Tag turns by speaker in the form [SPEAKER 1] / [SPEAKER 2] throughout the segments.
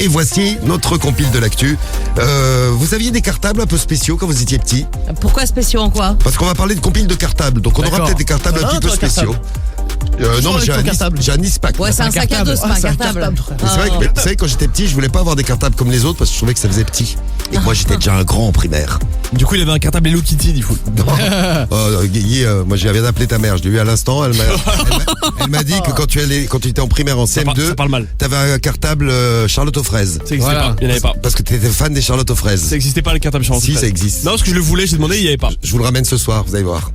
[SPEAKER 1] Et voici notre compile de l'actu. Vous aviez des cartables un peu spéciaux quand vous étiez petit?
[SPEAKER 2] Pourquoi spéciaux en quoi?
[SPEAKER 1] Parce qu'on va parler de compile de cartables. Donc on aura peut-être des cartables un petit peu spéciaux. Non, mais j'ai un ISPAC.
[SPEAKER 2] Ouais, c'est un sac à dos, c'est pas un cartable.
[SPEAKER 1] Mais c'est vrai que, vous savez, quand j'étais petit, je voulais pas avoir des cartables comme les autres parce que je trouvais que ça faisait petit. Et que moi, j'étais déjà un grand en primaire.
[SPEAKER 3] Du coup, il avait un cartable Hello Kitty, du coup.
[SPEAKER 1] Guigui, moi, je viens d'appeler ta mère. Je l'ai eu à l'instant. Elle m'a dit que quand tu étais en primaire en CM2, t'avais un cartable Charlotte aux fraises.
[SPEAKER 3] Ça existait pas. Il n'y en avait pas.
[SPEAKER 1] Parce que t'étais fan des Charlotte aux fraises.
[SPEAKER 3] Ça existait pas le cartable Charlotte aux fraises.
[SPEAKER 1] Si, ça existe.
[SPEAKER 3] Non, parce que je le voulais, j'ai demandé, il n'y avait pas.
[SPEAKER 1] Je vous le ramène ce soir, vous allez voir.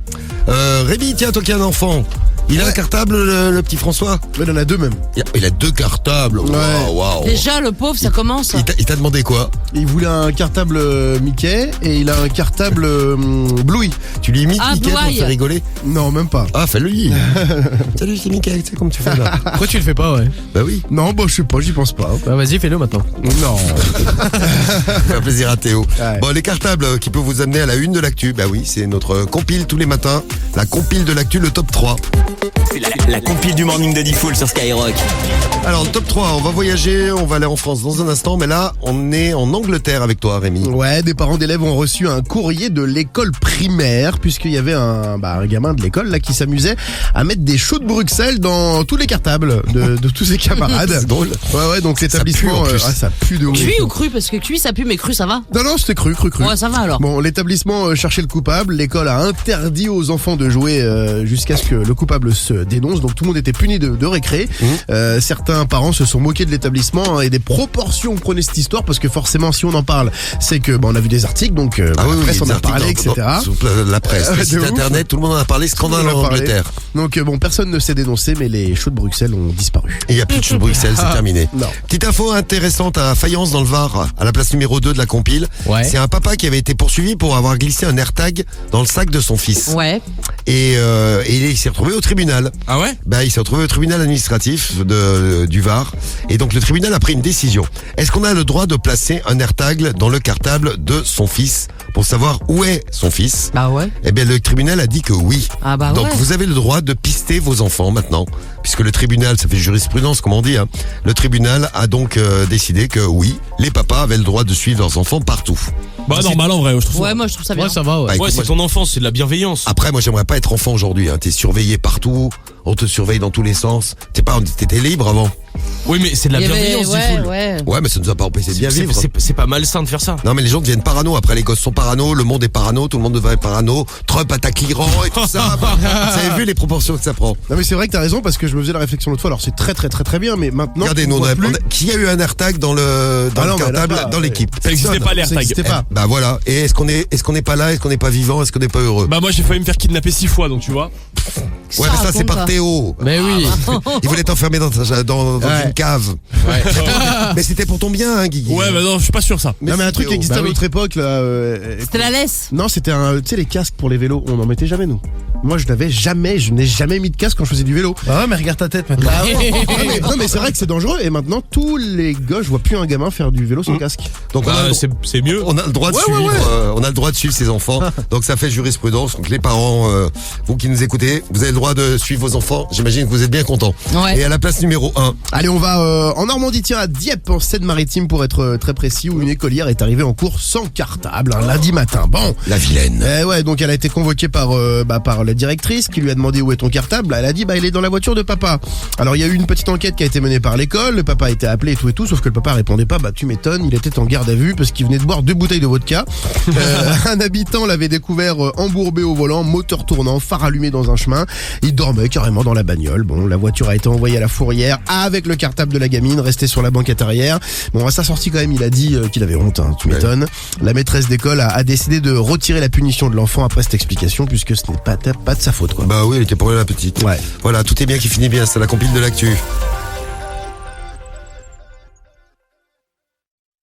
[SPEAKER 1] Rémi, tiens, toi qui as un enfant. Il a un cartable, le petit François?
[SPEAKER 4] Il en a deux même.
[SPEAKER 1] Il a deux cartables. Wow.
[SPEAKER 2] Déjà, le pauvre, ça commence.
[SPEAKER 1] Il t'a demandé quoi?
[SPEAKER 4] Il voulait un cartable Mickey et il a un cartable Bluey.
[SPEAKER 1] Tu lui imites Mickey pour te faire rigoler?
[SPEAKER 4] Non, même pas.
[SPEAKER 1] Ah, fais-le. Salut, c'est Mickey, tu sais comme tu fais là.
[SPEAKER 3] Pourquoi tu le fais pas, ouais?
[SPEAKER 1] Bah oui.
[SPEAKER 4] Non, bah je sais pas, j'y pense pas.
[SPEAKER 3] Bah vas-y, fais-le maintenant.
[SPEAKER 4] Non.
[SPEAKER 1] Ça fait plaisir à Théo.
[SPEAKER 4] Ouais.
[SPEAKER 1] Bon, les cartables qui peuvent vous amener à la une de l'actu. Bah oui, c'est notre compile tous les matins. La compile de l'actu, le top 3.
[SPEAKER 5] La compile du morning de Diffoul sur Skyrock.
[SPEAKER 1] Alors, le top 3, on va voyager, on va aller en France dans un instant, mais là, on est en Angleterre avec toi, Rémi.
[SPEAKER 4] Ouais, des parents d'élèves ont reçu un courrier de l'école primaire, puisqu'il y avait un gamin de l'école là qui s'amusait à mettre des choux de Bruxelles dans tous les cartables de tous ses camarades.
[SPEAKER 1] C'est drôle.
[SPEAKER 4] Ouais, donc l'établissement... Ça pue de ouf.
[SPEAKER 2] Cuit ou cru? Parce que cuit, ça pue, mais cru, ça va.
[SPEAKER 4] Non, c'était cru.
[SPEAKER 2] Ouais, ça va alors.
[SPEAKER 4] Bon, l'établissement cherchait le coupable, l'école a interdit aux enfants de jouer jusqu'à ce que le coupable se dénonce, donc tout le monde était puni de récré. Certains parents se sont moqués de l'établissement et des proportions que prenait cette histoire, parce que forcément si on en parle, c'est que on a vu des articles, donc la presse en a parlé, etc.
[SPEAKER 1] La presse, le site internet, tout le monde en a parlé, scandale en Angleterre.
[SPEAKER 4] Donc personne ne s'est dénoncé, mais les choux de Bruxelles ont disparu.
[SPEAKER 1] Et il n'y a plus de choux de Bruxelles, c'est terminé.
[SPEAKER 4] Non.
[SPEAKER 1] Petite info intéressante à Fayence dans le Var, à la place numéro 2 de la compile.
[SPEAKER 3] Ouais.
[SPEAKER 1] C'est un papa qui avait été poursuivi pour avoir glissé un AirTag dans le sac de son fils.
[SPEAKER 2] Ouais.
[SPEAKER 1] Et il s'est retrouvé au tribunal.
[SPEAKER 3] Ah ouais?
[SPEAKER 1] Il s'est retrouvé au tribunal administratif du Var. Et donc le tribunal a pris une décision. Est-ce qu'on a le droit de placer un AirTag dans le cartable de son fils pour savoir où est son fils?
[SPEAKER 2] Bah ouais.
[SPEAKER 1] Eh bien, le tribunal a dit que oui.
[SPEAKER 2] Ah bah
[SPEAKER 1] donc
[SPEAKER 2] ouais.
[SPEAKER 1] vous avez le droit de pister vos enfants maintenant, puisque le tribunal, ça fait jurisprudence comme on dit, hein. Le tribunal a donc décidé que oui, les papas avaient le droit de suivre leurs enfants partout.
[SPEAKER 3] Bah normal en vrai, je trouve.
[SPEAKER 2] Ouais, moi je trouve ça bien.
[SPEAKER 3] Ouais, ça va, ouais.
[SPEAKER 1] Bah, écoute,
[SPEAKER 3] C'est ton enfance, c'est de la bienveillance.
[SPEAKER 1] Après, moi, j'aimerais pas être enfant aujourd'hui. Hein. T'es surveillé partout, on te surveille dans tous les sens. T'étais libre avant.
[SPEAKER 3] Oui, mais c'est de la bienveillance, Diffoul.
[SPEAKER 1] Ouais, mais ça nous a pas empêché de bien vivre.
[SPEAKER 3] C'est pas malsain de faire ça.
[SPEAKER 1] Non, mais les gens deviennent parano. Après, les gosses sont parano, le monde est parano, tout le monde devrait être parano. Trump attaque l'Iran et tout ça. Vous avez vu les proportions que ça prend?
[SPEAKER 4] Non, mais c'est vrai que t'as raison, parce que je me faisais la réflexion l'autre fois. Alors c'est très bien, mais maintenant.
[SPEAKER 1] Regardez, nous, qui a eu un AirTag dans le cartable, dans l'équipe?
[SPEAKER 3] Ça n'existait pas, les
[SPEAKER 4] Ça
[SPEAKER 3] AirTags.
[SPEAKER 4] existait pas.
[SPEAKER 1] Bah voilà. Et est-ce qu'on n'est pas là? Est-ce qu'on n'est pas vivant? Est-ce qu'on n'est pas heureux?
[SPEAKER 3] Bah moi j'ai failli me faire kidnapper 6 fois, donc tu vois.
[SPEAKER 1] Ouais, mais ça c'est par Théo.
[SPEAKER 3] Mais oui.
[SPEAKER 1] Il voulait t'enfermer dans une cave.
[SPEAKER 3] Ouais.
[SPEAKER 1] Mais c'était pour ton bien, hein, Guigui.
[SPEAKER 3] Ouais, bah non, je suis pas sûr ça.
[SPEAKER 4] Non, mais un truc qui existait à
[SPEAKER 3] oui.
[SPEAKER 4] notre époque là.
[SPEAKER 2] C'était la laisse.
[SPEAKER 4] Non, c'était tu sais, les casques pour les vélos. On n'en mettait jamais, nous. Moi, je n'ai jamais mis de casque quand je faisais du vélo.
[SPEAKER 6] Ah ouais, mais regarde ta tête maintenant.
[SPEAKER 4] Non, mais c'est vrai que c'est dangereux. Et maintenant, tous les gars, je vois plus un gamin faire du vélo sans casque.
[SPEAKER 1] Donc
[SPEAKER 3] c'est mieux.
[SPEAKER 1] on a le droit de suivre. On a le droit de suivre ses enfants. Donc ça fait jurisprudence. Donc les parents, vous qui nous écoutez, vous avez le droit de suivre vos enfants. J'imagine que vous êtes bien contents.
[SPEAKER 2] Ouais.
[SPEAKER 1] Et à la place numéro 1.
[SPEAKER 4] Allez, on va en Normandie, tiens, à Dieppe, en Seine-Maritime, pour être très précis, où une écolière est arrivée en cours sans cartable un lundi matin. Bon.
[SPEAKER 1] La vilaine.
[SPEAKER 4] Ouais, donc elle a été convoquée par la directrice qui lui a demandé où est ton cartable. Elle a dit il est dans la voiture de papa. Alors il y a eu une petite enquête qui a été menée par l'école. Le papa a été appelé et tout, sauf que le papa répondait pas. Tu m'étonnes, il était en garde à vue parce qu'il venait de boire 2 bouteilles de vodka. Un habitant l'avait découvert embourbé au volant, moteur tournant, phare allumé dans un chemin. Il dormait carrément dans la bagnole. Bon, la voiture a été envoyée à la fourrière avec le cartable de la gamine resté sur la banquette arrière. Bon, à sa sortie quand même, il a dit qu'il avait honte. Tu m'étonnes. La maîtresse d'école a décidé de retirer la punition de l'enfant après cette explication, puisque ce n'est pas de sa faute, quoi.
[SPEAKER 1] Bah oui, elle était pour la petite.
[SPEAKER 4] Ouais.
[SPEAKER 1] Voilà, tout est bien qui finit bien. C'est la compile de l'actu.